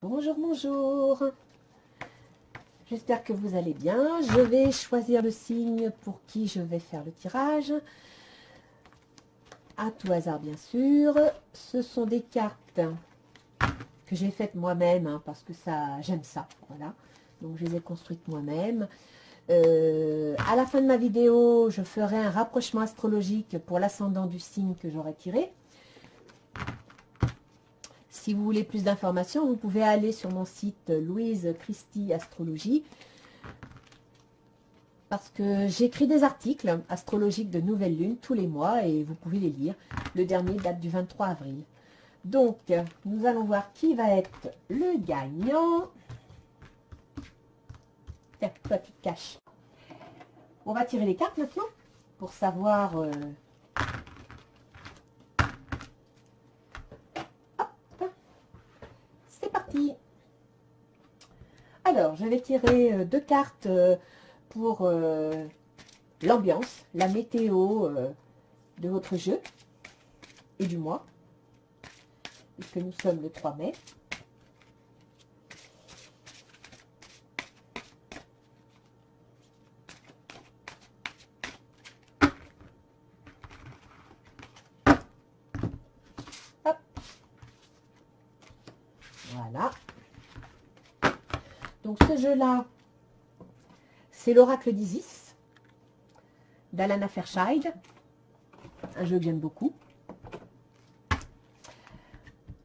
Bonjour, bonjour. J'espère que vous allez bien. Je vais choisir le signe pour qui je vais faire le tirage. À tout hasard, bien sûr. Ce sont des cartes que j'ai faites moi-même, hein, parce que ça, j'aime ça. Voilà. Donc, je les ai construites moi-même. À la fin de ma vidéo, je ferai un rapprochement astrologique pour l'ascendant du signe que j'aurai tiré. Si vous voulez plus d'informations, vous pouvez aller sur mon site Louise Christie Astrologie, parce que j'écris des articles astrologiques de nouvelle lune tous les mois et vous pouvez les lire. Le dernier date du 23 avril. Donc, nous allons voir qui va être le gagnant. Tiens, toi tu te caches. On va tirer les cartes maintenant pour savoir... Hop, c'est parti. Alors, je vais tirer deux cartes pour l'ambiance, la météo de votre jeu et du mois, puisque nous sommes le 3 mai. Hop. Voilà. Donc ce jeu-là, c'est l'Oracle d'Isis, d'Alana Fairchild, un jeu que j'aime beaucoup.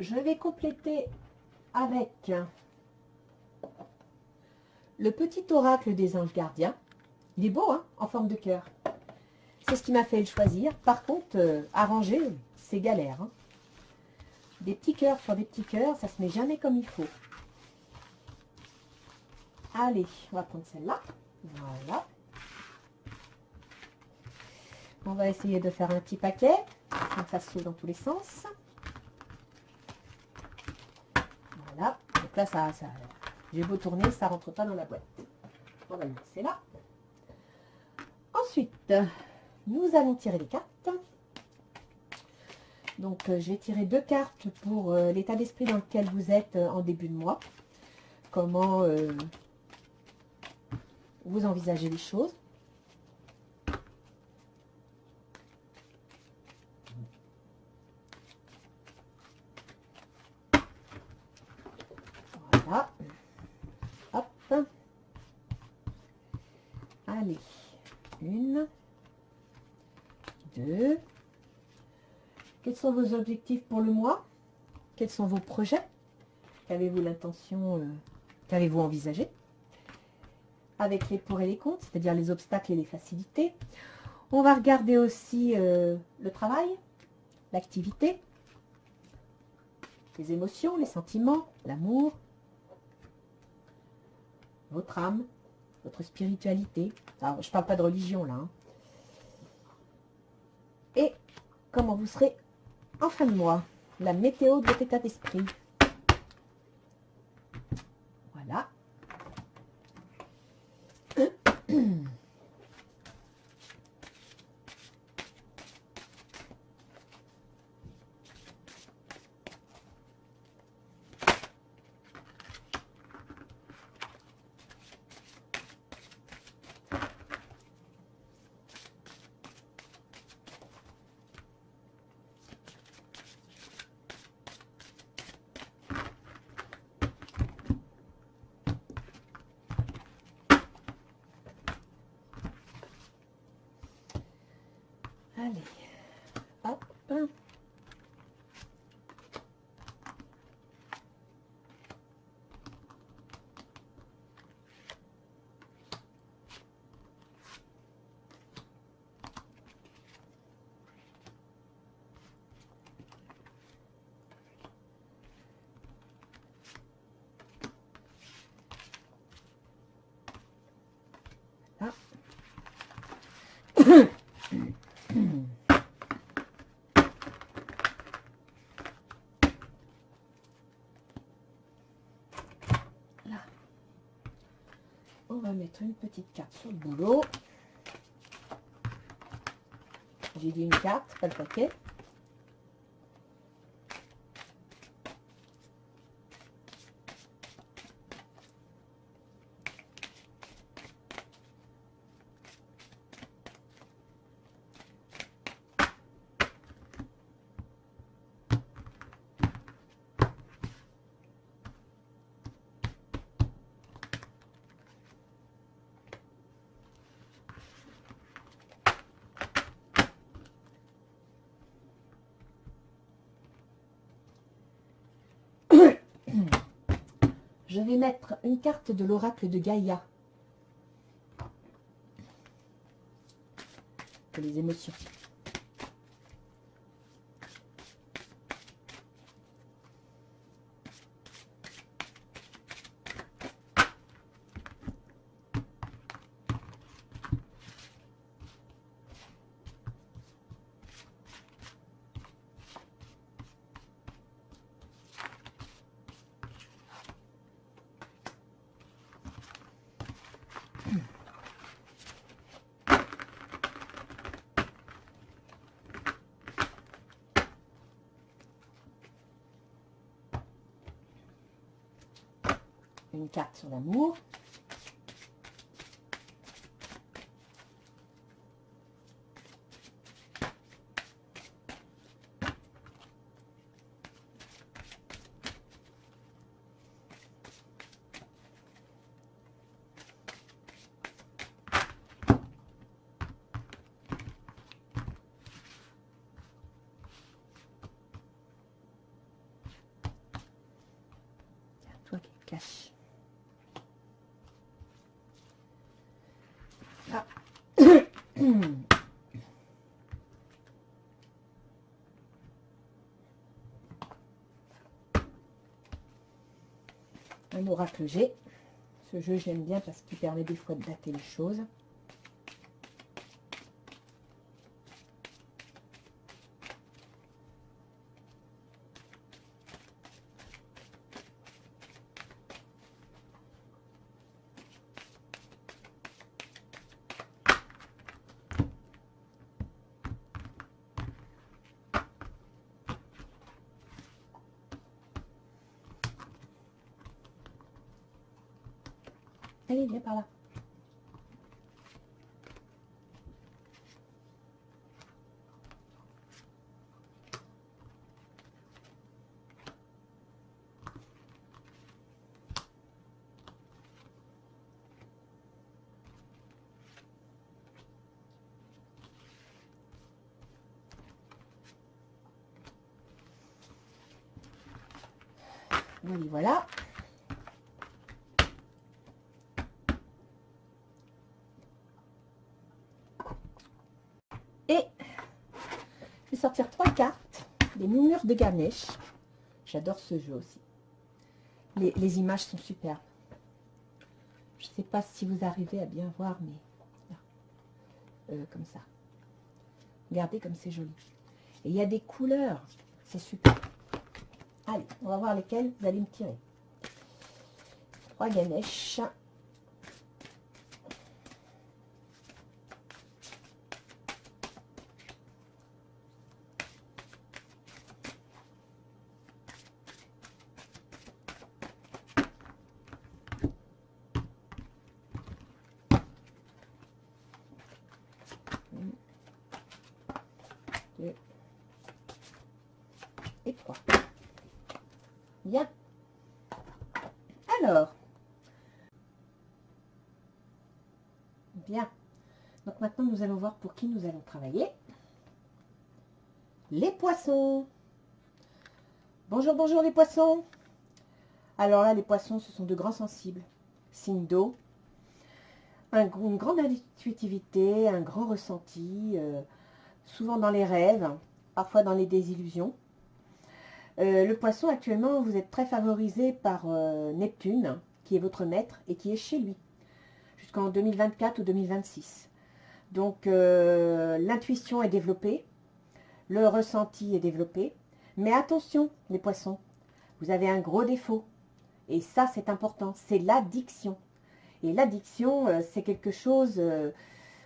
Je vais compléter avec le petit oracle des anges gardiens. Il est beau, hein, en forme de cœur. C'est ce qui m'a fait le choisir. Par contre, arranger, c'est galère. Hein. Des petits cœurs sur des petits cœurs, ça se met jamais comme il faut. Allez, on va prendre celle-là. Voilà. On va essayer de faire un petit paquet. Donc ça s'ouvre dans tous les sens. Voilà. Donc là, ça j'ai beau tourner, ça rentre pas dans la boîte. On va le laisser là. Ensuite, nous allons tirer les cartes. Donc, je vais tirer deux cartes pour l'état d'esprit dans lequel vous êtes en début de mois. Comment vous envisagez les choses. Voilà. Hop. Allez. Une. Deux. Quels sont vos objectifs pour le mois? Quels sont vos projets? Qu'avez-vous l'intention, qu'avez-vous envisagé? Avec les pour et les contre, c'est-à-dire les obstacles et les facilités. On va regarder aussi le travail, l'activité, les émotions, les sentiments, l'amour, votre âme, votre spiritualité. Alors, je ne parle pas de religion là. Hein. Et comment vous serez en fin de mois, la météo de votre état d'esprit. Voilà. Allez, hop. Là. Là. On va mettre une petite carte sur le boulot. J'ai dit une carte, pas le paquet. je vais mettre une carte de l'oracle de Gaïa. Pour les émotions. Une carte sur l'amour. C'est toi qui te cache. Ah. Un oracle G. Ce jeu, j'aime bien parce qu'il permet des fois de dater les choses. Allez, viens par là. Voilà. Et je vais sortir 3 cartes des murmures de Ganesh. J'adore ce jeu aussi. Les images sont superbes. Je ne sais pas si vous arrivez à bien voir, mais comme ça. Regardez comme c'est joli. Et il y a des couleurs. C'est super. Allez, on va voir lesquelles vous allez me tirer. 3 Ganesh. Et 3. Bien. Alors. Bien. Donc maintenant, nous allons voir pour qui nous allons travailler. Les poissons. Bonjour, bonjour les poissons. Alors là, les poissons, ce sont de grands sensibles. Signe d'eau. Une grande intuitivité, un grand ressenti, souvent dans les rêves, parfois dans les désillusions. Le poisson, actuellement, vous êtes très favorisé par Neptune, qui est votre maître et qui est chez lui, jusqu'en 2024 ou 2026. Donc, l'intuition est développée, le ressenti est développé, mais attention, les poissons, vous avez un gros défaut, et ça, c'est important, c'est l'addiction. Et l'addiction, c'est quelque chose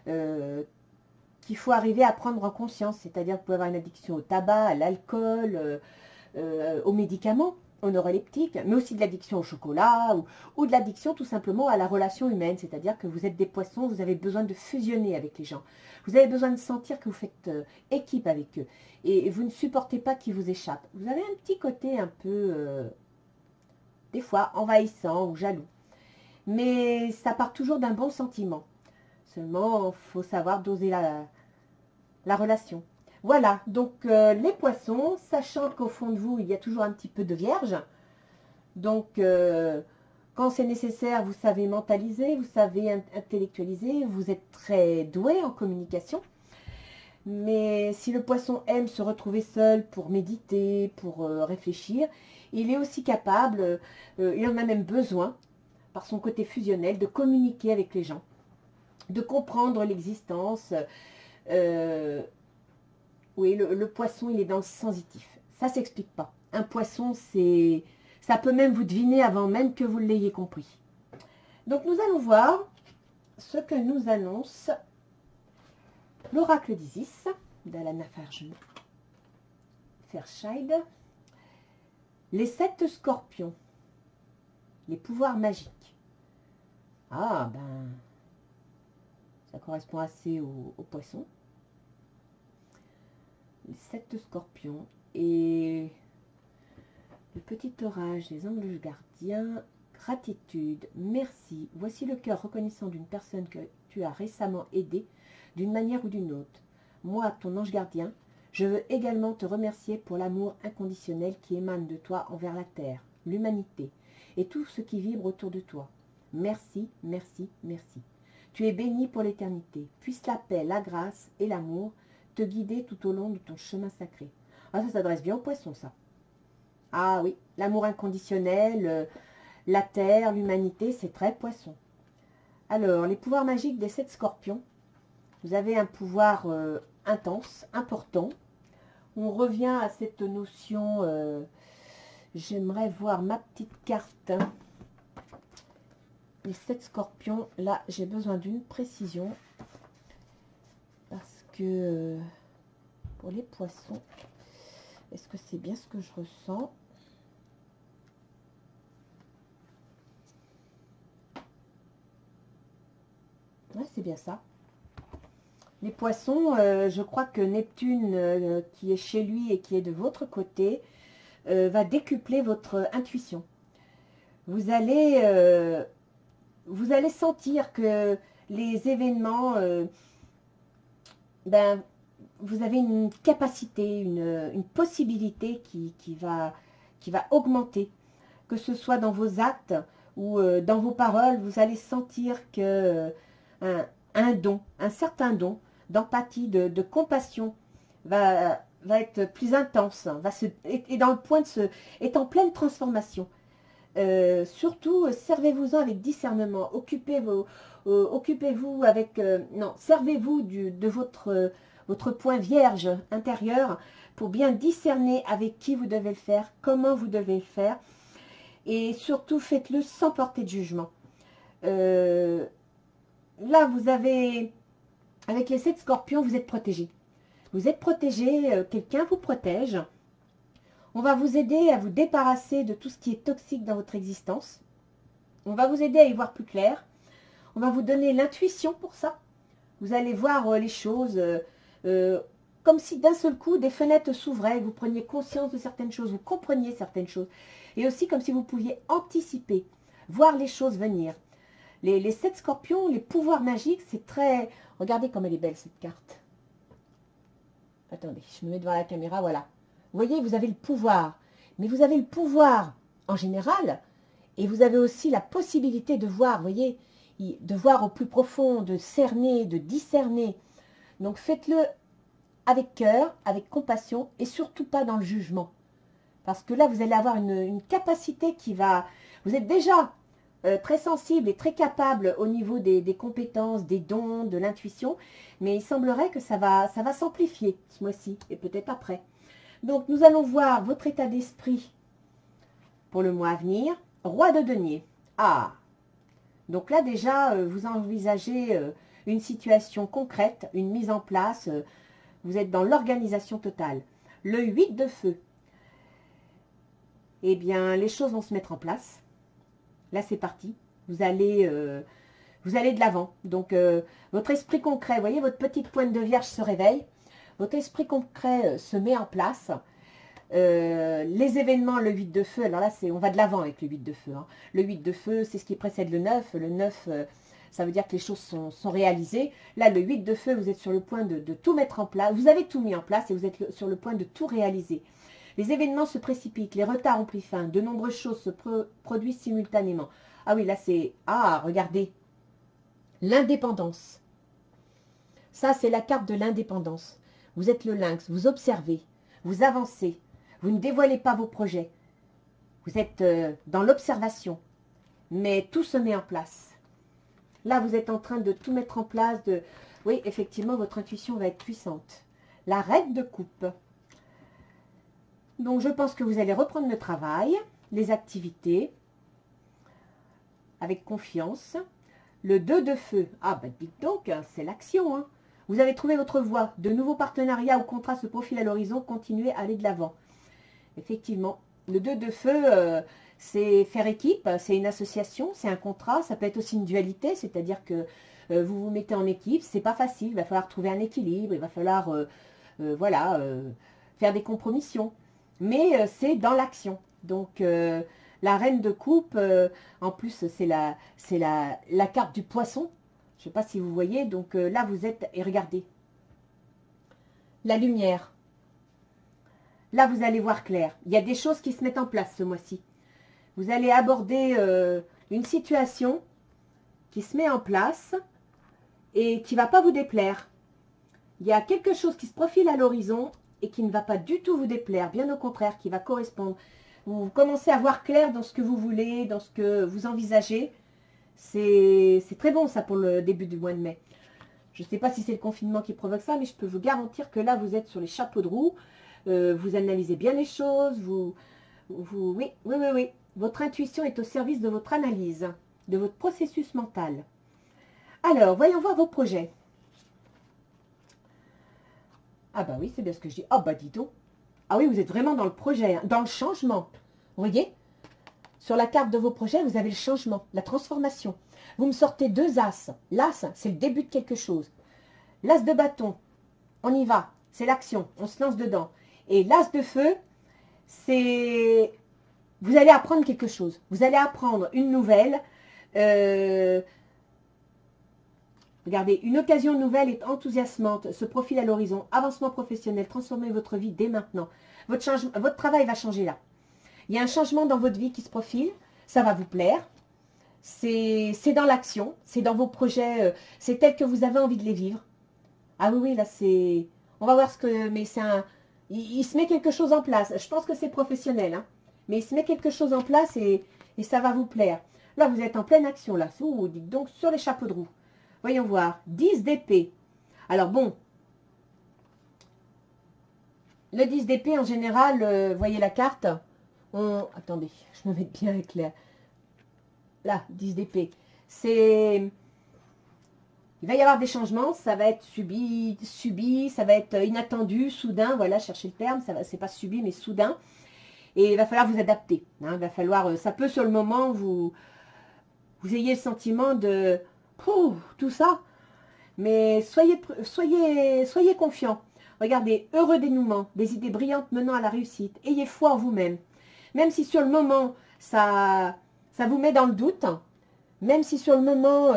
qu'il faut arriver à prendre en conscience, c'est-à-dire que vous pouvez avoir une addiction au tabac, à l'alcool, aux médicaments, aux neuroleptiques, mais aussi de l'addiction au chocolat ou de l'addiction tout simplement à la relation humaine, c'est-à-dire que vous êtes des poissons, vous avez besoin de fusionner avec les gens, vous avez besoin de sentir que vous faites équipe avec eux et vous ne supportez pas qu'ils vous échappent. Vous avez un petit côté un peu, des fois, envahissant ou jaloux, mais ça part toujours d'un bon sentiment. Seulement, il faut savoir doser la relation. Voilà, donc les poissons, sachant qu'au fond de vous, il y a toujours un petit peu de vierge. Donc, Quand c'est nécessaire, vous savez mentaliser, vous savez intellectualiser, vous êtes très doué en communication. Mais si le poisson aime se retrouver seul pour méditer, pour réfléchir, il est aussi capable, il en a même besoin, par son côté fusionnel, de communiquer avec les gens, de comprendre l'existence. Oui, le poisson, il est dans le sensitif. Ça ne s'explique pas. Un poisson, ça peut même vous deviner avant même que vous l'ayez compris. Donc, nous allons voir ce que nous annonce l'oracle d'Isis, d'Alana Fairchild. Les 7 scorpions. Les pouvoirs magiques. Ah, ben, ça correspond assez au poisson. Les 7 scorpions et le petit orage des anges gardiens. Gratitude, merci. Voici le cœur reconnaissant d'une personne que tu as récemment aidée d'une manière ou d'une autre. Moi, ton ange gardien, je veux également te remercier pour l'amour inconditionnel qui émane de toi envers la terre, l'humanité et tout ce qui vibre autour de toi. Merci, merci, merci. Tu es béni pour l'éternité. Puisse la paix, la grâce et l'amour te guider tout au long de ton chemin sacré. Ah, ça s'adresse bien aux poissons, ça. Ah oui, l'amour inconditionnel, la terre, l'humanité, c'est très poisson. Alors, les pouvoirs magiques des 7 scorpions. Vous avez un pouvoir intense, important. On revient à cette notion, j'aimerais voir ma petite carte. Les 7 scorpions, là, j'ai besoin d'une précision. Parce que pour les poissons, est-ce que c'est bien ce que je ressens? Ouais, c'est bien ça. Les poissons, je crois que Neptune, qui est chez lui et qui est de votre côté, va décupler votre intuition. Vous allez sentir que les événements, ben, vous avez une capacité, une possibilité qui va augmenter. Que ce soit dans vos actes ou dans vos paroles, vous allez sentir que un don, un certain don d'empathie, de compassion va être plus intense, est en pleine transformation. Surtout, servez-vous-en avec discernement. Occupez-vous avec... non, servez-vous de votre point vierge intérieur pour bien discerner avec qui vous devez le faire, comment vous devez le faire. Et surtout, faites-le sans porter de jugement. Là, vous avez... Avec les 7 scorpions, vous êtes protégés. Vous êtes protégés, quelqu'un vous protège. On va vous aider à vous débarrasser de tout ce qui est toxique dans votre existence. On va vous aider à y voir plus clair. On va vous donner l'intuition pour ça. Vous allez voir les choses comme si d'un seul coup des fenêtres s'ouvraient, vous preniez conscience de certaines choses, vous compreniez certaines choses. Et aussi comme si vous pouviez anticiper, voir les choses venir. Les 7 scorpions, les pouvoirs magiques, c'est très... Regardez comme elle est belle cette carte. Attendez, je me mets devant la caméra, voilà. Vous voyez, vous avez le pouvoir. Mais vous avez le pouvoir en général. Et vous avez aussi la possibilité de voir, vous voyez, de voir au plus profond, de cerner, de discerner. Donc faites-le avec cœur, avec compassion et surtout pas dans le jugement. Parce que là, vous allez avoir une capacité qui va... Vous êtes déjà très sensible et très capable au niveau des compétences, des dons, de l'intuition. Mais il semblerait que ça va s'amplifier ce mois-ci et peut-être après. Donc, nous allons voir votre état d'esprit pour le mois à venir. Roi de denier. Ah! Donc là, déjà, vous envisagez une situation concrète, une mise en place. Vous êtes dans l'organisation totale. Le 8 de feu. Eh bien, les choses vont se mettre en place. Là, c'est parti. Vous allez de l'avant. Donc, votre esprit concret, vous voyez, votre petite pointe de vierge se réveille. Votre esprit concret se met en place. Les événements, le 8 de feu, alors là, on va de l'avant avec le 8 de feu. Hein. Le 8 de feu, c'est ce qui précède le 9. Le 9, ça veut dire que les choses sont réalisées. Là, le 8 de feu, vous êtes sur le point de tout mettre en place. Vous avez tout mis en place et vous êtes sur le point de tout réaliser. Les événements se précipitent, les retards ont pris fin, de nombreuses choses se produisent simultanément. Ah oui, là c'est... Ah, regardez. L'indépendance. Ça, c'est la carte de l'indépendance. Vous êtes le lynx, vous observez, vous avancez, vous ne dévoilez pas vos projets. Vous êtes dans l'observation, mais tout se met en place. Là, vous êtes en train de tout mettre en place. Oui, effectivement, votre intuition va être puissante. La reine de coupe. Donc, je pense que vous allez reprendre le travail, les activités, avec confiance. Le 2 de feu. Ah, ben dites donc, c'est l'action. Hein. Vous avez trouvé votre voie. De nouveaux partenariats ou contrats se profilent à l'horizon. Continuez à aller de l'avant. Effectivement. Le 2 de feu, c'est faire équipe, c'est une association, c'est un contrat. Ça peut être aussi une dualité, c'est-à-dire que vous vous mettez en équipe. C'est pas facile. Il va falloir trouver un équilibre. Il va falloir, voilà, faire des compromissions. Mais c'est dans l'action. Donc, la reine de coupe, en plus, c'est la carte du poisson. Je ne sais pas si vous voyez. Donc là, vous êtes... Et regardez. La lumière. Là, vous allez voir clair. Il y a des choses qui se mettent en place ce mois-ci. Vous allez aborder une situation qui se met en place et qui ne va pas vous déplaire. Il y a quelque chose qui se profile à l'horizon et qui ne va pas du tout vous déplaire. Bien au contraire, qui va correspondre. Vous commencez à voir clair dans ce que vous voulez, dans ce que vous envisagez. C'est très bon ça pour le début du mois de mai. Je ne sais pas si c'est le confinement qui provoque ça, mais je peux vous garantir que là, vous êtes sur les chapeaux de roue. Vous analysez bien les choses. Oui. Votre intuition est au service de votre analyse, de votre processus mental. Alors, voyons voir vos projets. Ah bah oui, c'est bien ce que je dis. Ah bah dis donc. Ah oui, vous êtes vraiment dans le projet, hein, dans le changement. Vous voyez? Sur la carte de vos projets, vous avez le changement, la transformation. Vous me sortez 2 as. L'as, c'est le début de quelque chose. L'as de bâton, on y va. C'est l'action, on se lance dedans. Et l'as de feu, c'est... Vous allez apprendre quelque chose. Vous allez apprendre une nouvelle. Regardez, une occasion nouvelle et enthousiasmante se profile à l'horizon. Avancement professionnel, transformez votre vie dès maintenant. Votre travail va changer là. Il y a un changement dans votre vie qui se profile. Ça va vous plaire. C'est dans l'action. C'est dans vos projets. C'est tel que vous avez envie de les vivre. Ah oui, là, c'est... On va voir ce que... Mais c'est un... Il se met quelque chose en place. Je pense que c'est professionnel. Hein. Mais il se met quelque chose en place et ça va vous plaire. Là, vous êtes en pleine action. Là. Ouh, dites donc, sur les chapeaux de roue. Voyons voir. 10 d'épée. Alors bon. Le 10 d'épée, en général, voyez la carte. Attendez, je me mets bien avec clair. Là, 10 d'épée. C'est... Il va y avoir des changements, ça va être subi, ça va être inattendu, soudain, voilà, cherchez le terme, c'est pas subi, mais soudain. Et il va falloir vous adapter. Hein, il va falloir, ça peut sur le moment, vous ayez le sentiment de tout ça. Mais soyez confiants. Regardez, heureux dénouement, des idées brillantes menant à la réussite. Ayez foi en vous-même. Même si sur le moment, ça vous met dans le doute, même si sur le moment,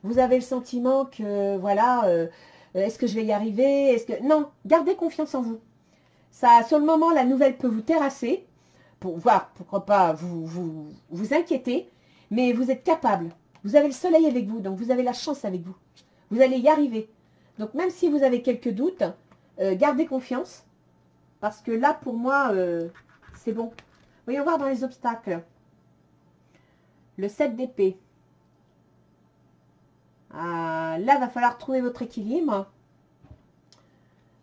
vous avez le sentiment que, voilà, est-ce que je vais y arriver? Non, gardez confiance en vous. Ça, sur le moment, la nouvelle peut vous terrasser, pour voir, pourquoi pas vous inquiéter, mais vous êtes capable. Vous avez le soleil avec vous, donc vous avez la chance avec vous. Vous allez y arriver. Donc, même si vous avez quelques doutes, gardez confiance, parce que là, pour moi, c'est bon. Voyons voir dans les obstacles. Le 7 d'épée. Là, il va falloir trouver votre équilibre.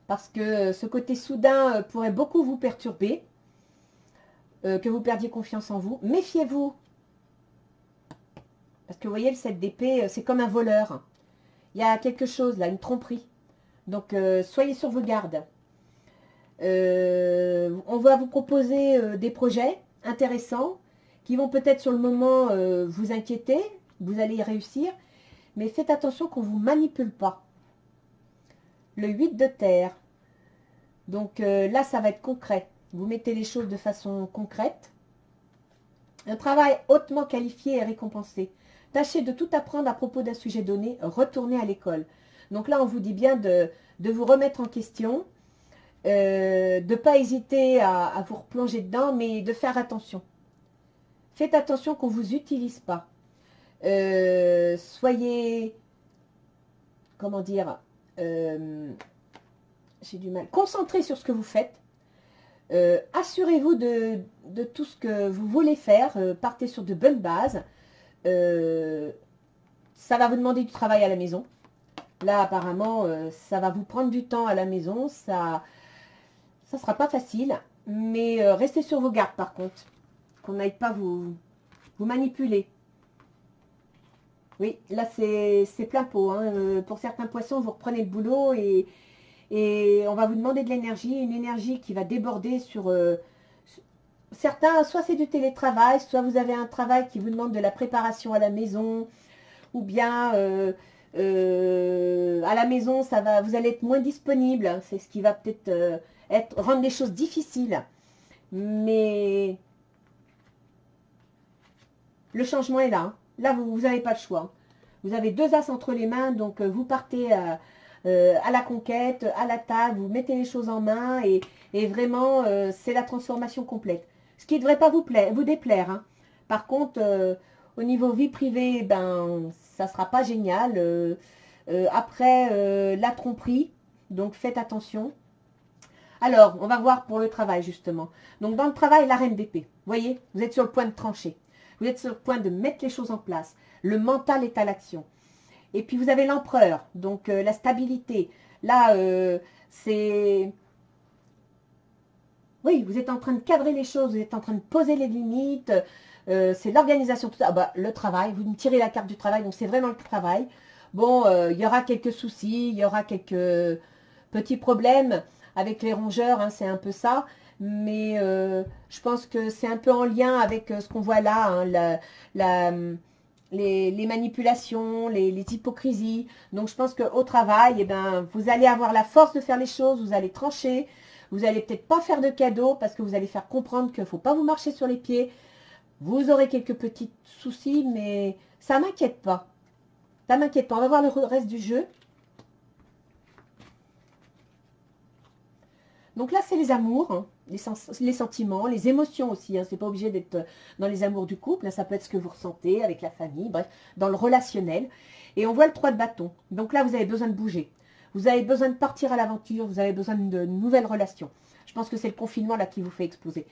Parce que ce côté soudain pourrait beaucoup vous perturber. Que vous perdiez confiance en vous. Méfiez-vous. Parce que vous voyez, le 7 d'épée, c'est comme un voleur. Il y a quelque chose là, une tromperie. Donc, soyez sur vos gardes. On va vous proposer des projets intéressants qui vont peut-être sur le moment vous inquiéter. Vous allez y réussir. Mais faites attention qu'on ne vous manipule pas. Le 8 de terre. Donc là, ça va être concret. Vous mettez les choses de façon concrète. Un travail hautement qualifié et récompensé. Tâchez de tout apprendre à propos d'un sujet donné. Retournez à l'école. Donc là, on vous dit bien de vous remettre en question. de ne pas hésiter à vous replonger dedans, mais de faire attention. Faites attention qu'on ne vous utilise pas. Soyez, comment dire, j'ai du mal, concentrez sur ce que vous faites. Assurez-vous de tout ce que vous voulez faire. Partez sur de bonnes bases. Ça va vous demander du travail à la maison. Là, apparemment, ça va vous prendre du temps à la maison. Ça sera pas facile. Mais restez sur vos gardes, par contre. Qu'on n'aille pas vous manipuler. Oui, là, c'est plein pot. Hein. Pour certains poissons, vous reprenez le boulot et on va vous demander de l'énergie. Une énergie qui va déborder sur... certains, soit c'est du télétravail, soit vous avez un travail qui vous demande de la préparation à la maison, ou bien à la maison, vous allez être moins disponible. C'est ce qui va peut-être rendre les choses difficiles. Mais le changement est là. Hein. Là, vous n'avez pas le choix. Vous avez 2 as entre les mains, donc vous partez à la conquête, à l'attaque, vous mettez les choses en main et vraiment, c'est la transformation complète. Ce qui ne devrait pas vous déplaire. Hein. Par contre, au niveau vie privée, ben, ça ne sera pas génial. Après, la tromperie, donc faites attention. Alors, on va voir pour le travail, justement. Donc, dans le travail, la reine d'épée. Vous voyez, vous êtes sur le point de trancher. Vous êtes sur le point de mettre les choses en place. Le mental est à l'action. Et puis, vous avez l'empereur, donc la stabilité. Là, c'est... Oui, vous êtes en train de cadrer les choses, vous êtes en train de poser les limites. C'est l'organisation, tout ça. Ah bah, le travail, vous me tirez la carte du travail, donc c'est vraiment le travail. Bon, il y aura quelques soucis, il y aura quelques petits problèmes avec les rongeurs, hein, c'est un peu ça. Mais je pense que c'est un peu en lien avec ce qu'on voit là, hein, les manipulations, les hypocrisies. Donc je pense qu'au travail, eh ben, vous allez avoir la force de faire les choses, vous allez trancher, vous allez peut-être pas faire de cadeaux parce que vous allez faire comprendre qu'il ne faut pas vous marcher sur les pieds. Vous aurez quelques petits soucis, mais ça ne m'inquiète pas. Ça ne m'inquiète pas. On va voir le reste du jeu. Donc là, c'est les amours, hein, les sentiments, les émotions aussi. Hein, c'est pas obligé d'être dans les amours du couple. Là, ça peut être ce que vous ressentez avec la famille, bref, dans le relationnel. Et on voit le 3 de bâton. Donc là, vous avez besoin de bouger. Vous avez besoin de partir à l'aventure. Vous avez besoin de nouvelles relations. Je pense que c'est le confinement là qui vous fait exploser.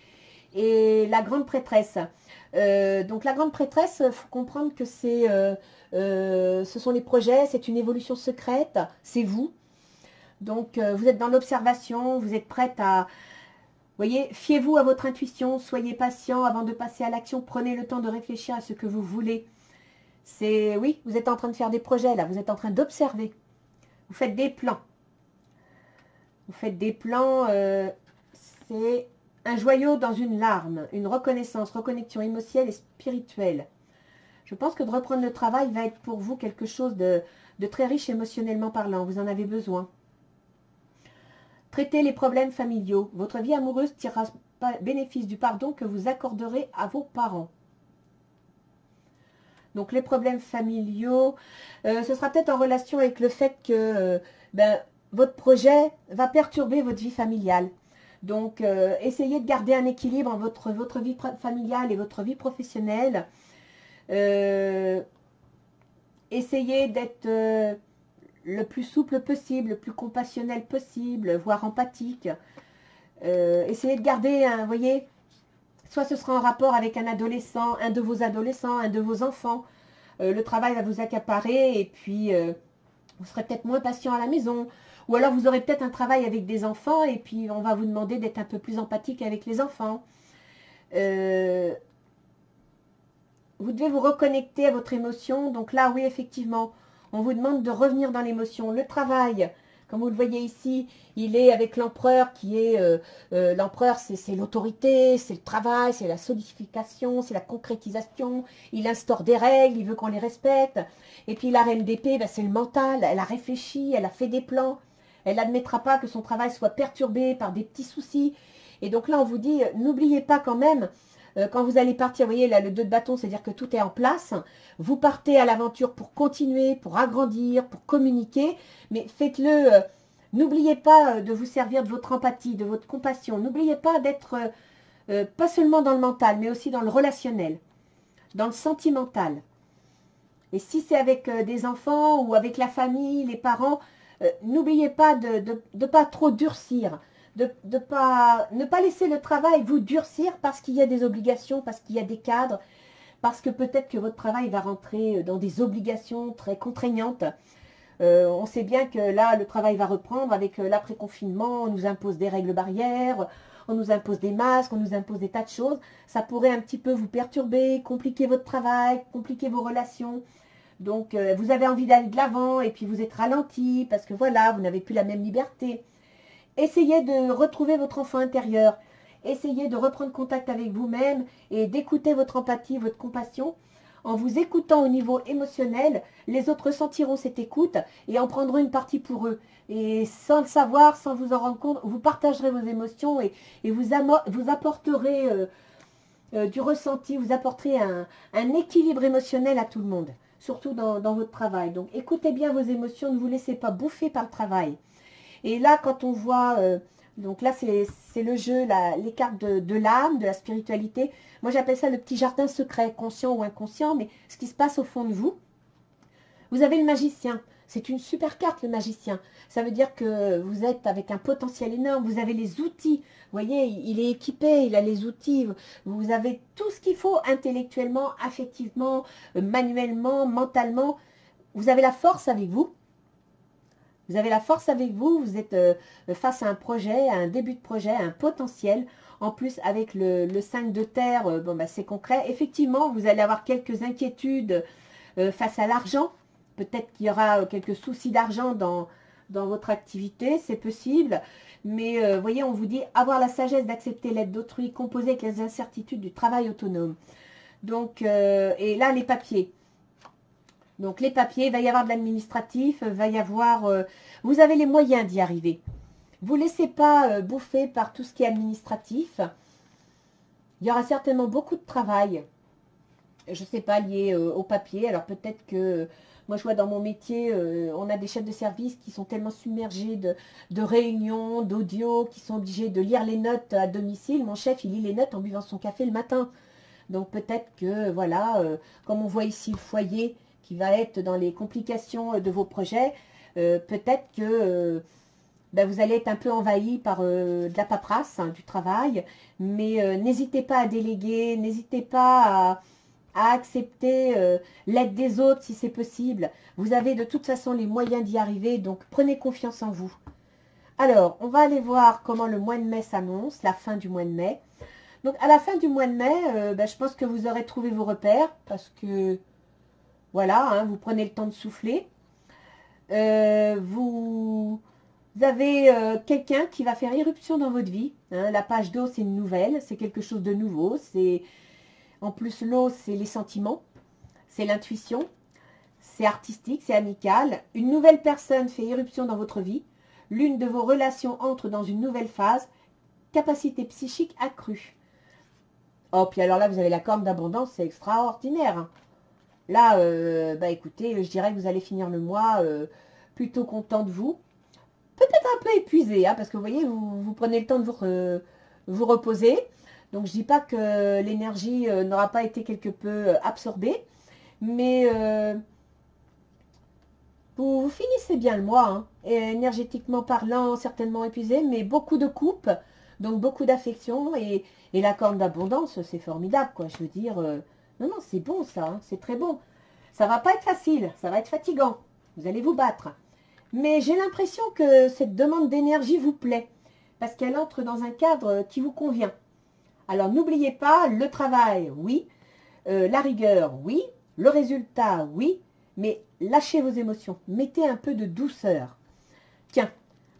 Et la grande prêtresse. Donc la grande prêtresse, il faut comprendre que ce sont les projets, c'est une évolution secrète, c'est vous. Donc, vous êtes dans l'observation, vous êtes prête à... Vous voyez, fiez-vous à votre intuition, soyez patient avant de passer à l'action, prenez le temps de réfléchir à ce que vous voulez. C'est... Oui, vous êtes en train de faire des projets, là, vous êtes en train d'observer. Vous faites des plans. Vous faites des plans, c'est un joyau dans une larme, une reconnaissance, reconnexion émotionnelle et spirituelle. Je pense que de reprendre le travail va être pour vous quelque chose de très riche émotionnellement parlant, vous en avez besoin. Traitez les problèmes familiaux. Votre vie amoureuse tirera bénéfice du pardon que vous accorderez à vos parents. Donc les problèmes familiaux, ce sera peut-être en relation avec le fait que votre projet va perturber votre vie familiale. Donc essayez de garder un équilibre entre votre vie familiale et votre vie professionnelle. Essayez d'être... le plus souple possible, le plus compassionnel possible, voire empathique. Essayez de garder, vous voyez, soit ce sera en rapport avec un adolescent, un de vos adolescents, un de vos enfants. Le travail va vous accaparer et puis vous serez peut-être moins patient à la maison. Ou alors vous aurez peut-être un travail avec des enfants et puis on va vous demander d'être un peu plus empathique avec les enfants. Vous devez vous reconnecter à votre émotion. Donc là, oui, effectivement, on vous demande de revenir dans l'émotion. Le travail, comme vous le voyez ici, il est avec l'empereur qui est... l'empereur, c'est l'autorité, c'est le travail, c'est la solidification, c'est la concrétisation. Il instaure des règles, il veut qu'on les respecte. Et puis la reine d'épée, c'est le mental. Elle a réfléchi, elle a fait des plans. Elle n'admettra pas que son travail soit perturbé par des petits soucis. Et donc là, on vous dit, n'oubliez pas quand même... Quand vous allez partir, vous voyez là le 2 de bâton, c'est-à-dire que tout est en place. Vous partez à l'aventure pour continuer, pour agrandir, pour communiquer. Mais faites-le, N'oubliez pas de vous servir de votre empathie, de votre compassion. N'oubliez pas d'être pas seulement dans le mental, mais aussi dans le relationnel, dans le sentimental. Et si c'est avec des enfants ou avec la famille, les parents, n'oubliez pas de ne pas trop durcir, ne pas laisser le travail vous durcir parce qu'il y a des obligations, parce qu'il y a des cadres, parce que peut-être que votre travail va rentrer dans des obligations très contraignantes. On sait bien que là, le travail va reprendre avec l'après-confinement, on nous impose des règles barrières, on nous impose des masques, on nous impose des tas de choses. Ça pourrait un petit peu vous perturber, compliquer votre travail, compliquer vos relations. Donc, vous avez envie d'aller de l'avant et puis vous êtes ralenti parce que voilà, vous n'avez plus la même liberté. Essayez de retrouver votre enfant intérieur. Essayez de reprendre contact avec vous-même et d'écouter votre empathie, votre compassion. En vous écoutant au niveau émotionnel, les autres ressentiront cette écoute et en prendront une partie pour eux. Et sans le savoir, sans vous en rendre compte, vous partagerez vos émotions et vous apporterez du ressenti, vous apporterez un équilibre émotionnel à tout le monde, surtout dans votre travail. Donc écoutez bien vos émotions, ne vous laissez pas bouffer par le travail. Et là, quand on voit, donc là c'est le jeu, les cartes de l'âme, de la spiritualité. Moi j'appelle ça le petit jardin secret, conscient ou inconscient, mais ce qui se passe au fond de vous. Vous avez le magicien, c'est une super carte le magicien. Ça veut dire que vous êtes avec un potentiel énorme, vous avez les outils. Vous voyez, il est équipé, il a les outils. Vous avez tout ce qu'il faut intellectuellement, affectivement, manuellement, mentalement. Vous avez la force avec vous. Vous avez la force avec vous, vous êtes face à un projet, à un début de projet, à un potentiel. En plus, avec le 5 de terre, bon, bah, c'est concret. Effectivement, vous allez avoir quelques inquiétudes face à l'argent. Peut-être qu'il y aura quelques soucis d'argent dans votre activité, c'est possible. Mais vous voyez, on vous dit avoir la sagesse d'accepter l'aide d'autrui, composer avec les incertitudes du travail autonome. Donc, et là, les papiers. Donc les papiers, il va y avoir de l'administratif, va y avoir... vous avez les moyens d'y arriver. Vous ne laissez pas bouffer par tout ce qui est administratif. Il y aura certainement beaucoup de travail, je ne sais pas, lié au papier. Alors peut-être que, moi je vois dans mon métier, on a des chefs de service qui sont tellement submergés de réunions, d'audio, qui sont obligés de lire les notes à domicile. Mon chef, il lit les notes en buvant son café le matin. Donc peut-être que, voilà, comme on voit ici le foyer, qui va être dans les complications de vos projets, peut-être que ben, vous allez être un peu envahi par de la paperasse, hein, du travail, mais n'hésitez pas à déléguer, n'hésitez pas à accepter l'aide des autres si c'est possible. Vous avez de toute façon les moyens d'y arriver, donc prenez confiance en vous. Alors, on va aller voir comment le mois de mai s'annonce, la fin du mois de mai. Donc, à la fin du mois de mai, ben, je pense que vous aurez trouvé vos repères, parce que voilà, hein, vous prenez le temps de souffler. Vous avez quelqu'un qui va faire irruption dans votre vie. Hein. La page d'eau, c'est une nouvelle, c'est quelque chose de nouveau. En plus, l'eau, c'est les sentiments, c'est l'intuition, c'est artistique, c'est amical. Une nouvelle personne fait irruption dans votre vie. L'une de vos relations entre dans une nouvelle phase. Capacité psychique accrue. Oh, puis alors là, vous avez la corne d'abondance, c'est extraordinaire. Hein. Là, bah écoutez, je dirais que vous allez finir le mois plutôt content de vous. Peut-être un peu épuisé, hein, parce que vous voyez, vous prenez le temps de vous reposer. Donc, je ne dis pas que l'énergie n'aura pas été quelque peu absorbée. Mais vous finissez bien le mois. Hein, et énergétiquement parlant, certainement épuisé, mais beaucoup de coupes. Donc, beaucoup d'affection. Et la corne d'abondance, c'est formidable, quoi. Je veux dire... non, non, c'est bon ça, hein, c'est très bon. Ça va pas être facile, ça va être fatigant. Vous allez vous battre. Mais j'ai l'impression que cette demande d'énergie vous plaît. Parce qu'elle entre dans un cadre qui vous convient. Alors n'oubliez pas, le travail, oui. La rigueur, oui. Le résultat, oui. Mais lâchez vos émotions. Mettez un peu de douceur. Tiens,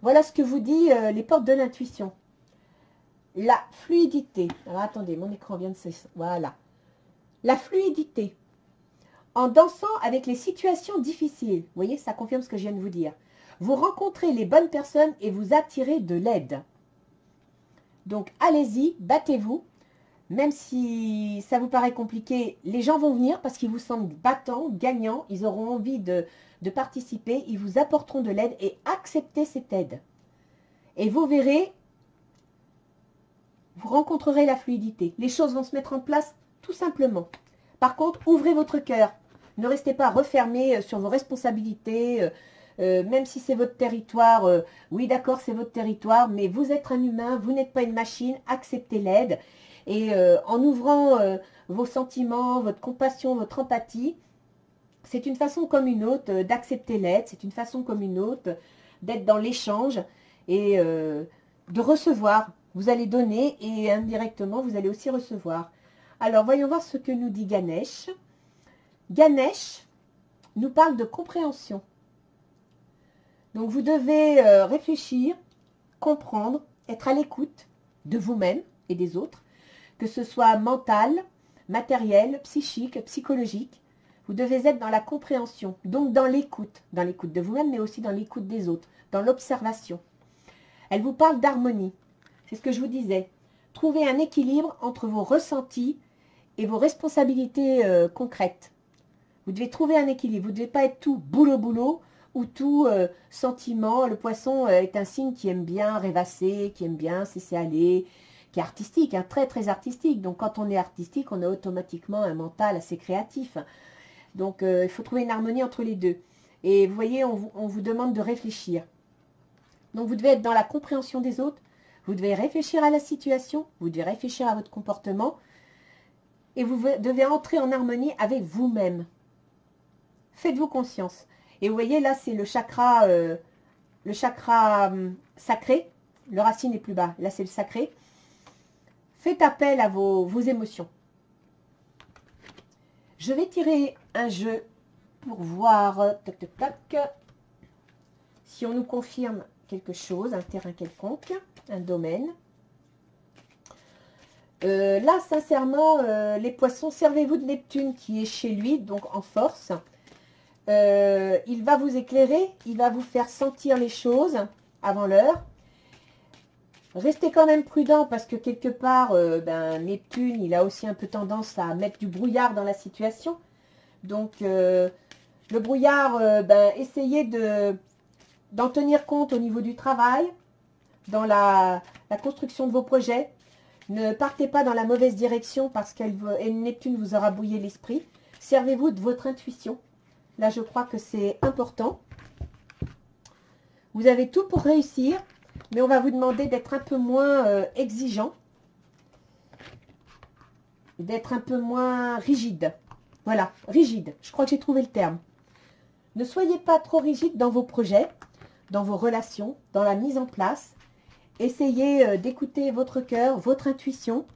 voilà ce que vous dit les portes de l'intuition. La fluidité. Alors attendez, mon écran vient de se... Voilà. La fluidité. En dansant avec les situations difficiles. Vous voyez, ça confirme ce que je viens de vous dire. Vous rencontrez les bonnes personnes et vous attirez de l'aide. Donc, allez-y, battez-vous. Même si ça vous paraît compliqué, les gens vont venir parce qu'ils vous semblent battants, gagnants, ils auront envie de participer, ils vous apporteront de l'aide et acceptez cette aide. Et vous verrez, vous rencontrerez la fluidité. Les choses vont se mettre en place tout simplement. Par contre, ouvrez votre cœur. Ne restez pas refermé sur vos responsabilités, même si c'est votre territoire. Oui, d'accord, c'est votre territoire, mais vous êtes un humain, vous n'êtes pas une machine, acceptez l'aide. Et en ouvrant vos sentiments, votre compassion, votre empathie, c'est une façon comme une autre d'accepter l'aide, c'est une façon comme une autre d'être dans l'échange et de recevoir. Vous allez donner et indirectement, vous allez aussi recevoir. Alors, voyons voir ce que nous dit Ganesh. Ganesh nous parle de compréhension. Donc, vous devez réfléchir, comprendre, être à l'écoute de vous-même et des autres, que ce soit mental, matériel, psychique, psychologique. Vous devez être dans la compréhension, donc dans l'écoute de vous-même, mais aussi dans l'écoute des autres, dans l'observation. Elle vous parle d'harmonie. C'est ce que je vous disais. Trouvez un équilibre entre vos ressentis et vos responsabilités concrètes. Vous devez trouver un équilibre. Vous ne devez pas être tout boulot ou tout sentiment. Le poisson est un signe qui aime bien rêvasser, qui aime bien se laisser aller, qui est artistique, hein, très très artistique. Donc quand on est artistique, on a automatiquement un mental assez créatif. Donc il faut trouver une harmonie entre les deux. Et vous voyez, on vous demande de réfléchir. Donc vous devez être dans la compréhension des autres. Vous devez réfléchir à la situation, vous devez réfléchir à votre comportement et vous devez entrer en harmonie avec vous-même. Faites-vous conscience. Et vous voyez, là, c'est le chakra sacré. Le racine est plus bas. Là, c'est le sacré. Faites appel à vos émotions. Je vais tirer un jeu pour voir tac, tac, tac, si on nous confirme quelque chose, un terrain quelconque, un domaine. Là, sincèrement, les poissons, servez-vous de Neptune qui est chez lui, donc en force. Il va vous éclairer, il va vous faire sentir les choses avant l'heure. Restez quand même prudent parce que quelque part, Neptune, il a aussi un peu tendance à mettre du brouillard dans la situation. Donc, le brouillard, essayez d'en tenir compte au niveau du travail, dans la construction de vos projets. Ne partez pas dans la mauvaise direction parce Neptune vous aura brouillé l'esprit. Servez-vous de votre intuition. Là, je crois que c'est important. Vous avez tout pour réussir, mais on va vous demander d'être un peu moins exigeant, d'être un peu moins rigide. Voilà, rigide. Je crois que j'ai trouvé le terme. Ne soyez pas trop rigide dans vos projets, dans vos relations, dans la mise en place. Essayez d'écouter votre cœur, votre intuition,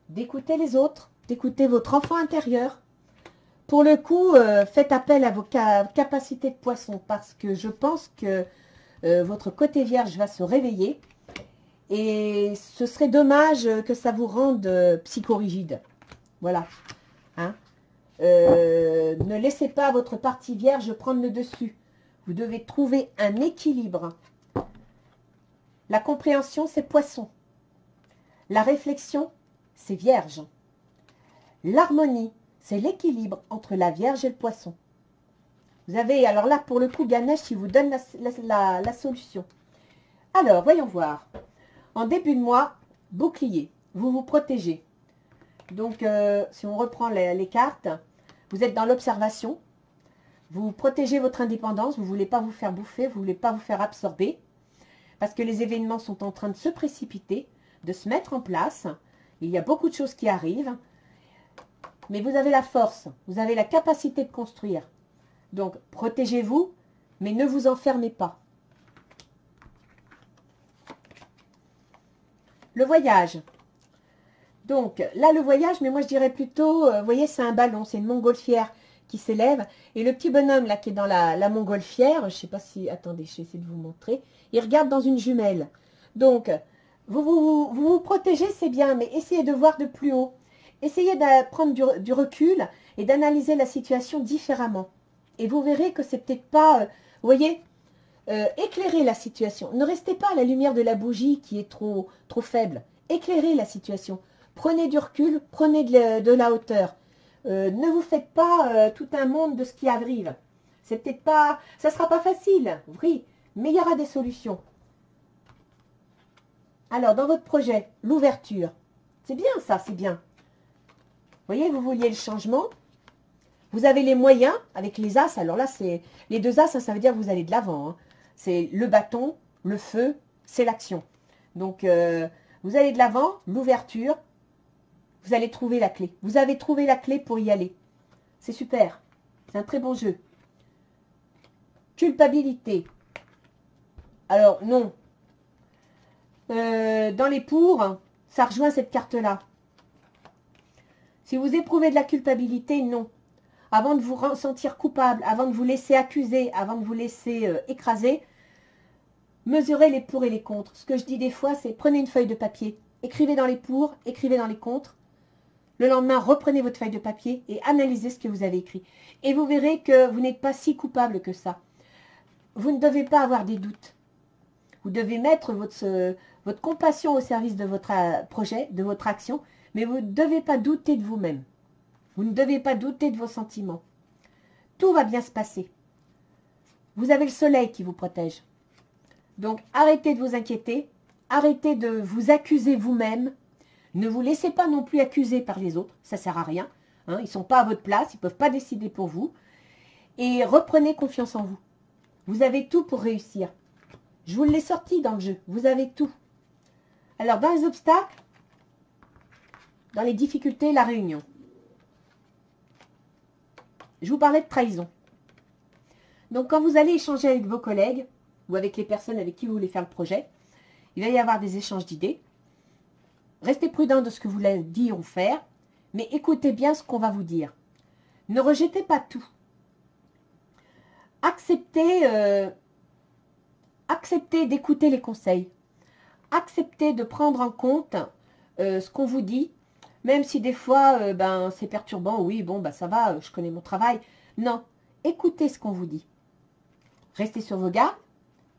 d'écouter les autres, d'écouter votre enfant intérieur. Pour le coup, faites appel à vos capacités de poisson parce que je pense que votre côté vierge va se réveiller et ce serait dommage que ça vous rende psychorigide. Voilà. Hein? Ne laissez pas votre partie vierge prendre le dessus. Vous devez trouver un équilibre. La compréhension, c'est poisson. La réflexion, c'est vierge. L'harmonie, c'est l'équilibre entre la vierge et le poisson. Vous avez, alors là, pour le coup, Ganesh, il vous donne la solution. Alors, voyons voir. En début de mois, bouclier, vous vous protégez. Donc, si on reprend les cartes, vous êtes dans l'observation. Vous protégez votre indépendance, vous ne voulez pas vous faire bouffer, vous ne voulez pas vous faire absorber. Parce que les événements sont en train de se précipiter, de se mettre en place. Il y a beaucoup de choses qui arrivent. Mais vous avez la force, vous avez la capacité de construire. Donc, protégez-vous, mais ne vous enfermez pas. Le voyage. Donc, là, le voyage, mais moi, je dirais plutôt, vous voyez, c'est un ballon, c'est une montgolfière qui s'élève. Et le petit bonhomme, là, qui est dans la montgolfière, je ne sais pas si... Attendez, je vais essayer de vous montrer. Il regarde dans une jumelle. Donc, vous protégez, c'est bien, mais essayez de voir de plus haut. Essayez de prendre du recul et d'analyser la situation différemment. Et vous verrez que c'est peut-être pas... vous voyez, éclairez la situation. Ne restez pas à la lumière de la bougie qui est trop faible. Éclairez la situation. Prenez du recul, prenez de la hauteur. Ne vous faites pas tout un monde de ce qui arrive. C'est peut-être pas, ça sera pas facile, oui, mais il y aura des solutions. Alors, dans votre projet, l'ouverture, c'est bien ça, c'est bien. Vous voyez, vous vouliez le changement. Vous avez les moyens avec les as. Alors là, c'est les deux as, ça veut dire que vous allez de l'avant. Hein. C'est le bâton, le feu, c'est l'action. Donc, vous allez de l'avant, l'ouverture. Vous allez trouver la clé. Vous avez trouvé la clé pour y aller. C'est super. C'est un très bon jeu. Culpabilité. Alors, non. Dans les pour, ça rejoint cette carte-là. Si vous éprouvez de la culpabilité, non. Avant de vous sentir coupable, avant de vous laisser accuser, avant de vous laisser écraser, mesurez les pour et les contre. Ce que je dis des fois, c'est prenez une feuille de papier, écrivez dans les pour, écrivez dans les contre. Le lendemain, reprenez votre feuille de papier et analysez ce que vous avez écrit. Et vous verrez que vous n'êtes pas si coupable que ça. Vous ne devez pas avoir des doutes. Vous devez mettre votre compassion au service de votre projet, de votre action, mais vous ne devez pas douter de vous-même. Vous ne devez pas douter de vos sentiments. Tout va bien se passer. Vous avez le soleil qui vous protège. Donc, arrêtez de vous inquiéter. Arrêtez de vous accuser vous-même. Ne vous laissez pas non plus accuser par les autres. Ça ne sert à rien. Hein, ils ne sont pas à votre place. Ils ne peuvent pas décider pour vous. Et reprenez confiance en vous. Vous avez tout pour réussir. Je vous l'ai sorti dans le jeu. Vous avez tout. Alors, dans les obstacles, dans les difficultés, la réunion. Je vous parlais de trahison. Donc, quand vous allez échanger avec vos collègues ou avec les personnes avec qui vous voulez faire le projet, il va y avoir des échanges d'idées. Restez prudent de ce que vous voulez dire ou faire, mais écoutez bien ce qu'on va vous dire. Ne rejetez pas tout. Acceptez d'écouter les conseils. Acceptez de prendre en compte ce qu'on vous dit, même si des fois, c'est perturbant. Oui, bon, ça va, je connais mon travail. Non, écoutez ce qu'on vous dit. Restez sur vos gardes.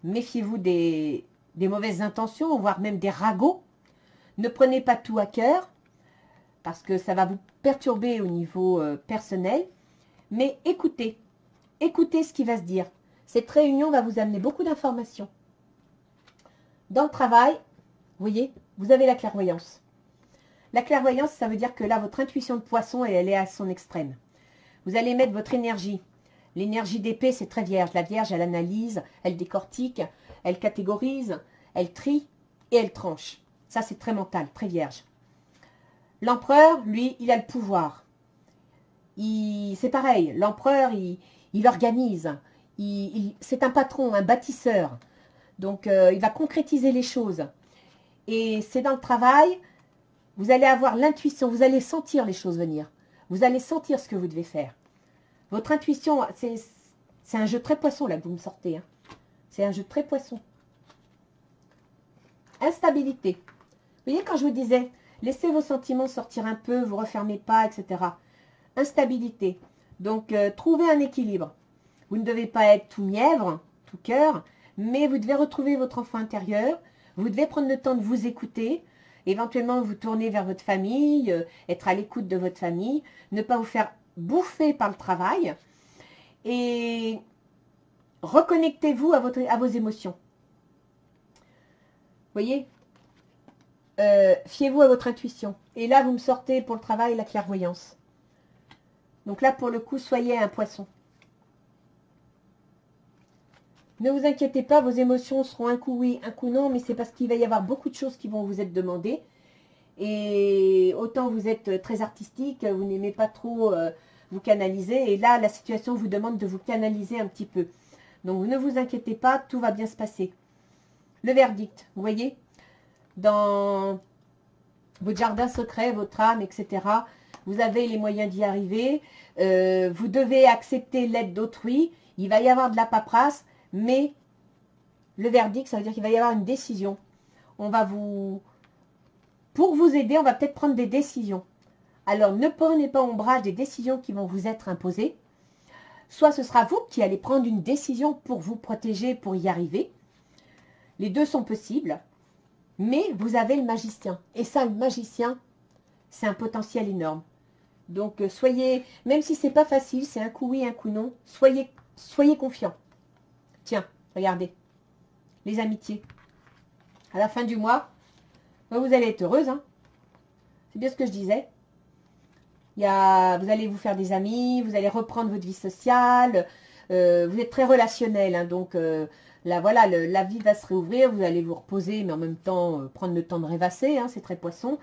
Méfiez-vous des mauvaises intentions, voire même des ragots. Ne prenez pas tout à cœur, parce que ça va vous perturber au niveau personnel. Mais écoutez. Écoutez ce qui va se dire. Cette réunion va vous amener beaucoup d'informations. Dans le travail, vous voyez, vous avez la clairvoyance. La clairvoyance, ça veut dire que là, votre intuition de poisson, elle est à son extrême. Vous allez mettre votre énergie. L'énergie d'épée, c'est très vierge. La vierge, elle analyse, elle décortique, elle catégorise, elle trie et elle tranche. Ça, c'est très mental, très vierge. L'empereur, lui, il a le pouvoir. C'est pareil, l'empereur, il organise. C'est un patron, un bâtisseur. Donc, il va concrétiser les choses. Et c'est dans le travail, vous allez avoir l'intuition, vous allez sentir les choses venir. Vous allez sentir ce que vous devez faire. Votre intuition, c'est un jeu très poisson, là, que vous me sortez. Hein. C'est un jeu très poisson. Instabilité. Vous voyez, quand je vous disais, laissez vos sentiments sortir un peu, vous ne refermez pas, etc. Instabilité. Donc, trouvez un équilibre. Vous ne devez pas être tout mièvre, tout cœur, mais vous devez retrouver votre enfant intérieur. Vous devez prendre le temps de vous écouter. Éventuellement, vous tourner vers votre famille, être à l'écoute de votre famille, ne pas vous faire bouffer par le travail. Et reconnectez-vous à vos émotions. Vous voyez, fiez-vous à votre intuition. Et là, vous me sortez pour le travail la clairvoyance. Donc là, pour le coup, soyez un poisson. Ne vous inquiétez pas, vos émotions seront un coup oui, un coup non, mais c'est parce qu'il va y avoir beaucoup de choses qui vont vous être demandées. Et autant vous êtes très artistique, vous n'aimez pas trop vous canaliser. Et là, la situation vous demande de vous canaliser un petit peu. Donc ne vous inquiétez pas, tout va bien se passer. Le verdict, vous voyez, dans votre jardin secret, votre âme, etc., vous avez les moyens d'y arriver. Vous devez accepter l'aide d'autrui. Il va y avoir de la paperasse. Mais le verdict, ça veut dire qu'il va y avoir une décision. Pour vous aider, on va peut-être prendre des décisions. Alors, ne prenez pas ombrage des décisions qui vont vous être imposées. Soit ce sera vous qui allez prendre une décision pour vous protéger, pour y arriver. Les deux sont possibles. Mais vous avez le magicien. Et ça, le magicien, c'est un potentiel énorme. Donc, soyez, même si c'est pas facile, c'est un coup oui, un coup non, soyez confiants. Tiens, regardez, les amitiés. À la fin du mois, ben, vous allez être heureuse. Hein. C'est bien ce que je disais. Vous allez vous faire des amis, vous allez reprendre votre vie sociale. Vous êtes très relationnel. Hein, donc, là, voilà, la vie va se réouvrir. Vous allez vous reposer, mais en même temps, prendre le temps de rêvasser. Hein, c'est très poisson.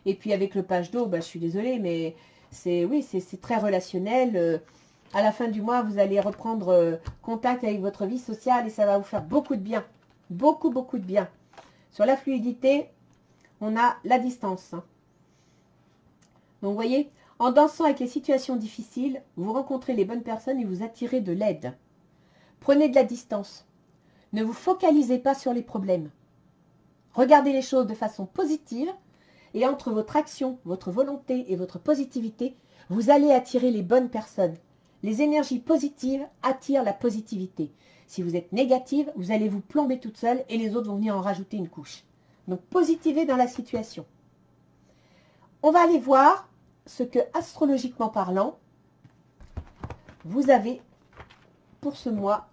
Et puis, avec le page d'eau, ben, je suis désolée, mais c'est très relationnel. À la fin du mois, vous allez reprendre contact avec votre vie sociale et ça va vous faire beaucoup de bien. Beaucoup, beaucoup de bien. Sur la fluidité, on a la distance. Hein. Donc, vous voyez, en dansant avec les situations difficiles, vous rencontrez les bonnes personnes et vous attirez de l'aide. Prenez de la distance. Ne vous focalisez pas sur les problèmes. Regardez les choses de façon positive et entre votre action, votre volonté et votre positivité, vous allez attirer les bonnes personnes. Les énergies positives attirent la positivité. Si vous êtes négative, vous allez vous plomber toute seule et les autres vont venir en rajouter une couche. Donc, positivez dans la situation. On va aller voir ce que, astrologiquement parlant, vous avez pour ce mois,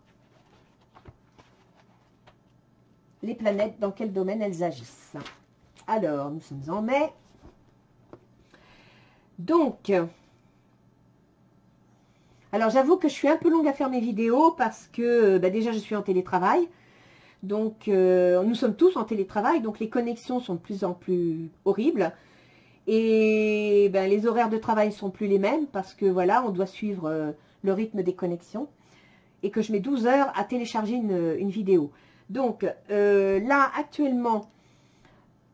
les planètes, dans quel domaine elles agissent. Alors, nous sommes en mai. Donc, alors j'avoue que je suis un peu longue à faire mes vidéos parce que déjà je suis en télétravail. Donc, nous sommes tous en télétravail, donc les connexions sont de plus en plus horribles. Et les horaires de travail sont plus les mêmes parce que voilà, on doit suivre le rythme des connexions. Et que je mets 12 heures à télécharger une vidéo. Donc, là, actuellement,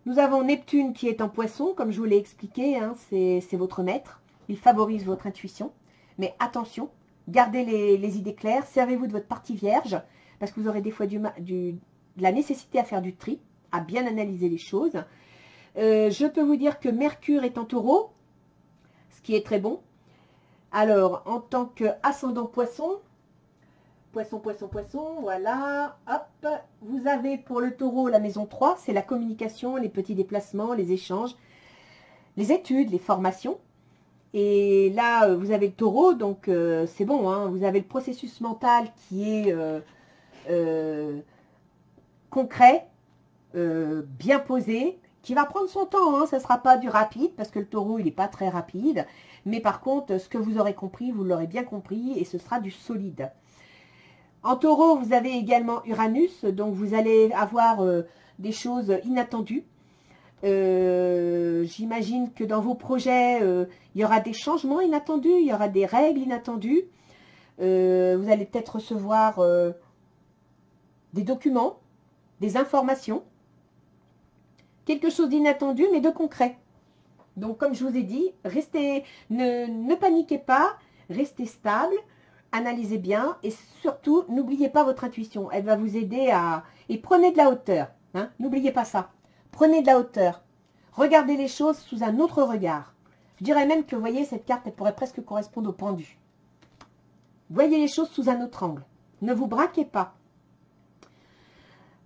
nous avons Neptune qui est en poisson, comme je vous l'ai expliqué, hein, c'est votre maître. Il favorise votre intuition. Mais attention, gardez les idées claires, servez-vous de votre partie vierge, parce que vous aurez des fois de la nécessité à faire du tri, à bien analyser les choses. Je peux vous dire que Mercure est en taureau, ce qui est très bon. Alors, en tant qu'ascendant poisson, poisson, voilà, hop, vous avez pour le taureau la maison 3, c'est la communication, les petits déplacements, les échanges, les études, les formations. Et là, vous avez le taureau, donc c'est bon, hein, vous avez le processus mental qui est concret, bien posé, qui va prendre son temps, hein, ça ne sera pas du rapide, parce que le taureau, il n'est pas très rapide, mais par contre, ce que vous aurez compris, vous l'aurez bien compris, et ce sera du solide. En taureau, vous avez également Uranus, donc vous allez avoir des choses inattendues. J'imagine que dans vos projets, il y aura des changements inattendus, il y aura des règles inattendues. Vous allez peut-être recevoir des documents, des informations, quelque chose d'inattendu mais de concret. Donc comme je vous ai dit, ne paniquez pas, restez stable, analysez bien et surtout n'oubliez pas votre intuition. Elle va vous aider et prenez de la hauteur. Hein, n'oubliez pas ça. Prenez de la hauteur. Regardez les choses sous un autre regard. Je dirais même que, vous voyez, cette carte, elle pourrait presque correspondre au pendu. Voyez les choses sous un autre angle. Ne vous braquez pas.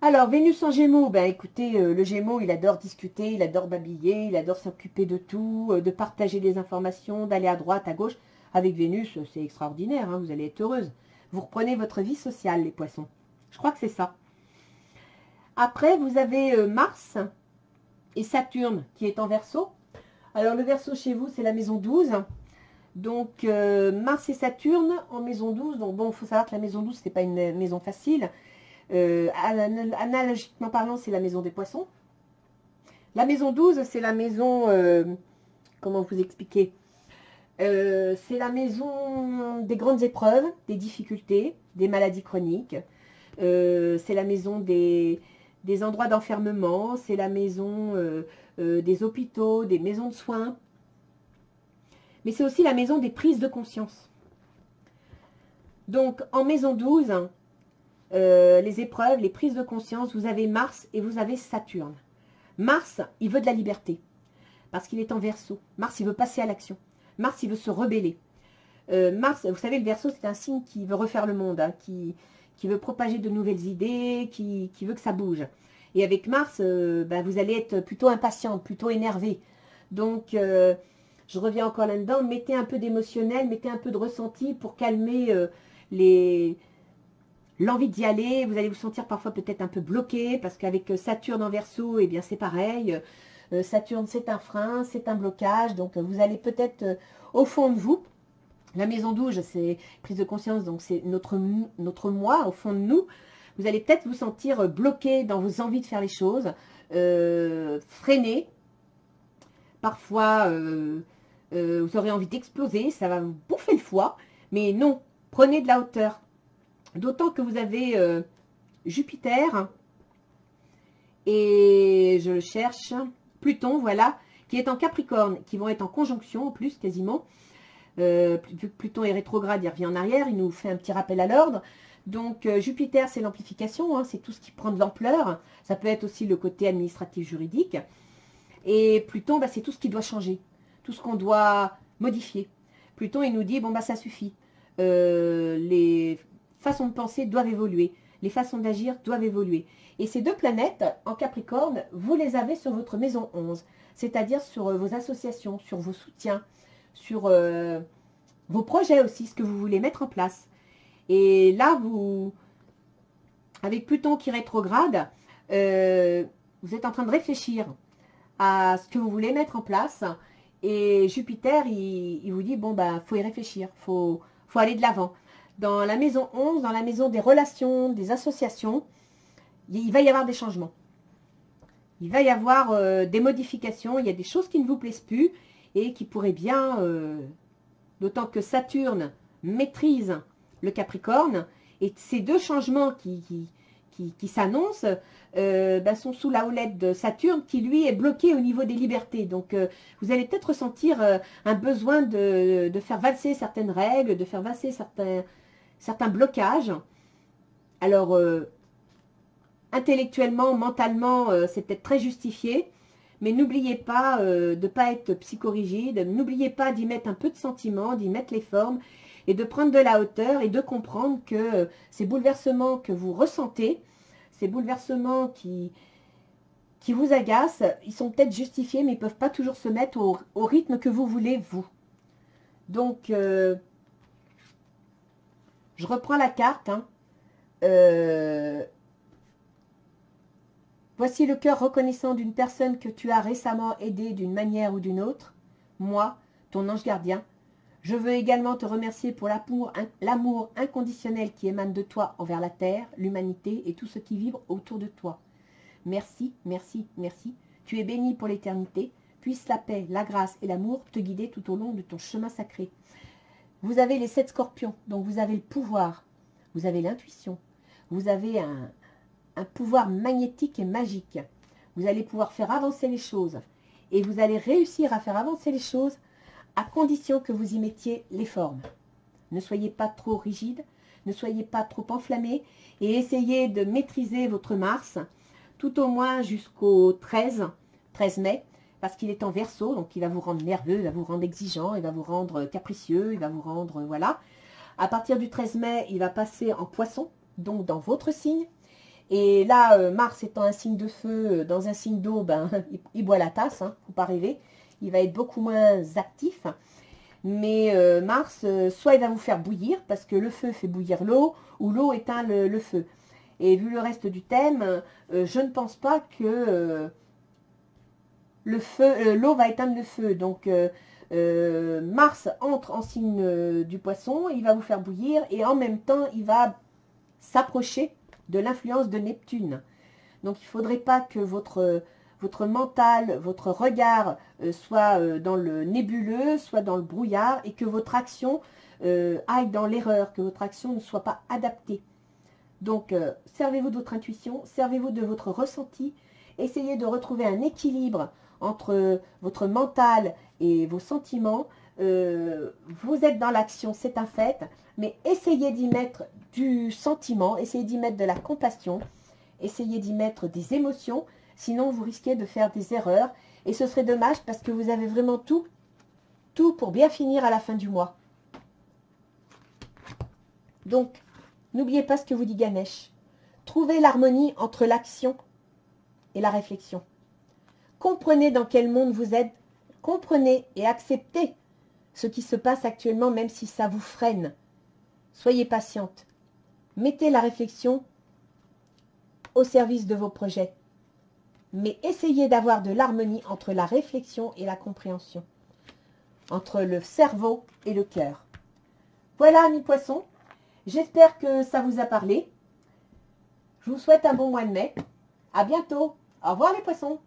Alors, Vénus en Gémeaux, écoutez, le Gémeaux, il adore discuter, il adore babiller, il adore s'occuper de tout, de partager des informations, d'aller à droite, à gauche. Avec Vénus, c'est extraordinaire, hein, vous allez être heureuse. Vous reprenez votre vie sociale, les poissons. Je crois que c'est ça. Après, vous avez Mars et Saturne qui est en Verseau. Alors, le Verseau chez vous, c'est la maison 12. Donc, Mars et Saturne en maison 12. Donc, bon, il faut savoir que la maison 12, ce n'est pas une maison facile. Analogiquement parlant, c'est la maison des poissons. La maison 12, c'est la maison... comment vous expliquer c'est la maison des grandes épreuves, des difficultés, des maladies chroniques. C'est la maison des endroits d'enfermement. C'est la maison des hôpitaux, des maisons de soins. Mais c'est aussi la maison des prises de conscience. Donc, en maison 12, les épreuves, les prises de conscience, vous avez Mars et vous avez Saturne. Mars, il veut de la liberté, parce qu'il est en Verseau. Mars, il veut passer à l'action. Mars, il veut se rebeller. Mars, vous savez, le Verseau, c'est un signe qui veut refaire le monde, hein, qui veut propager de nouvelles idées, qui veut que ça bouge. Et avec Mars, vous allez être plutôt impatiente, plutôt énervé, Donc, je reviens encore là-dedans, mettez un peu d'émotionnel, mettez un peu de ressenti pour calmer l'envie d'y aller. Vous allez vous sentir parfois peut-être un peu bloqué, parce qu'avec Saturne en Verseau, eh bien c'est pareil. Saturne, c'est un frein, c'est un blocage. Donc, vous allez peut-être au fond de vous. La maison 12, c'est prise de conscience, donc c'est notre moi, au fond de nous. Vous allez peut-être vous sentir bloqué dans vos envies de faire les choses, freiné. Parfois, vous aurez envie d'exploser, ça va vous bouffer le foie. Mais non, prenez de la hauteur. D'autant que vous avez Jupiter et je le cherche, Pluton, voilà, qui est en Capricorne, qui vont être en conjonction en plus quasiment. Vu que Pluton est rétrograde, il revient en arrière, il nous fait un petit rappel à l'ordre. Donc Jupiter, c'est l'amplification, hein, c'est tout ce qui prend de l'ampleur. Ça peut être aussi le côté administratif juridique. Et Pluton, bah, c'est tout ce qui doit changer, tout ce qu'on doit modifier. Pluton, il nous dit, bon, bah, ça suffit. Les façons de penser doivent évoluer. Les façons d'agir doivent évoluer. Et ces deux planètes, en Capricorne, vous les avez sur votre maison 11. C'est-à-dire sur vos associations, sur vos soutiens, sur vos projets aussi, ce que vous voulez mettre en place. Et là, avec Pluton qui rétrograde, vous êtes en train de réfléchir à ce que vous voulez mettre en place. Et Jupiter, il vous dit, bon, bah, faut y réfléchir, faut aller de l'avant. Dans la maison 11, dans la maison des relations, des associations, il va y avoir des changements. Il va y avoir des modifications, il y a des choses qui ne vous plaisent plus et qui pourraient bien, d'autant que Saturne maîtrise le Capricorne, et ces deux changements qui s'annoncent sont sous la houlette de Saturne, qui lui est bloqué au niveau des libertés. Donc vous allez peut-être ressentir un besoin de faire valser certaines règles, de faire valser certains blocages. Alors, intellectuellement, mentalement, c'est peut-être très justifié, mais n'oubliez pas de ne pas être psychorigide, n'oubliez pas d'y mettre un peu de sentiment, d'y mettre les formes, et de prendre de la hauteur et de comprendre que ces bouleversements que vous ressentez, ces bouleversements qui vous agacent, ils sont peut-être justifiés, mais ils ne peuvent pas toujours se mettre au rythme que vous voulez, vous. Donc, je reprends la carte. Hein. Voici le cœur reconnaissant d'une personne que tu as récemment aidée d'une manière ou d'une autre. Moi, ton ange gardien, je veux également te remercier pour l'amour inconditionnel qui émane de toi envers la terre, l'humanité et tout ce qui vibre autour de toi. Merci, merci, merci. Tu es béni pour l'éternité. Puisse la paix, la grâce et l'amour te guider tout au long de ton chemin sacré. Vous avez les 7 scorpions, donc vous avez le pouvoir, vous avez l'intuition, vous avez un pouvoir magnétique et magique. Vous allez pouvoir faire avancer les choses et vous allez réussir à faire avancer les choses à condition que vous y mettiez les formes. Ne soyez pas trop rigide, ne soyez pas trop enflammé et essayez de maîtriser votre Mars tout au moins jusqu'au 13 mai, parce qu'il est en Verseau, donc il va vous rendre nerveux, il va vous rendre exigeant, il va vous rendre capricieux, il va vous rendre, voilà. À partir du 13 mai, il va passer en Poisson, donc dans votre signe. Et là, Mars étant un signe de feu, dans un signe d'eau, ben, il boit la tasse, hein, faut pas rêver. Il va être beaucoup moins actif. Mais Mars, soit il va vous faire bouillir, parce que le feu fait bouillir l'eau, ou l'eau éteint le feu. Et vu le reste du thème, je ne pense pas que l'eau va éteindre le feu. Donc, Mars entre en signe du Poisson, il va vous faire bouillir, et en même temps, il va s'approcher de l'influence de Neptune. Donc, il ne faudrait pas que votre mental, votre regard soit dans le nébuleux, soit dans le brouillard, et que votre action aille dans l'erreur, que votre action ne soit pas adaptée. Donc, servez-vous de votre intuition, servez-vous de votre ressenti, essayez de retrouver un équilibre entre votre mental et vos sentiments. Vous êtes dans l'action, c'est un fait, mais essayez d'y mettre du sentiment, essayez d'y mettre de la compassion, essayez d'y mettre des émotions, sinon vous risquez de faire des erreurs, et ce serait dommage parce que vous avez vraiment tout pour bien finir à la fin du mois. Donc, n'oubliez pas ce que vous dit Ganesh. Trouvez l'harmonie entre l'action et la réflexion. Comprenez dans quel monde vous êtes Comprenez et acceptez ce qui se passe actuellement, même si ça vous freine. Soyez patiente. Mettez la réflexion au service de vos projets. Mais essayez d'avoir de l'harmonie entre la réflexion et la compréhension. Entre le cerveau et le cœur. Voilà, amis poissons. J'espère que ça vous a parlé. Je vous souhaite un bon mois de mai. À bientôt. Au revoir les poissons.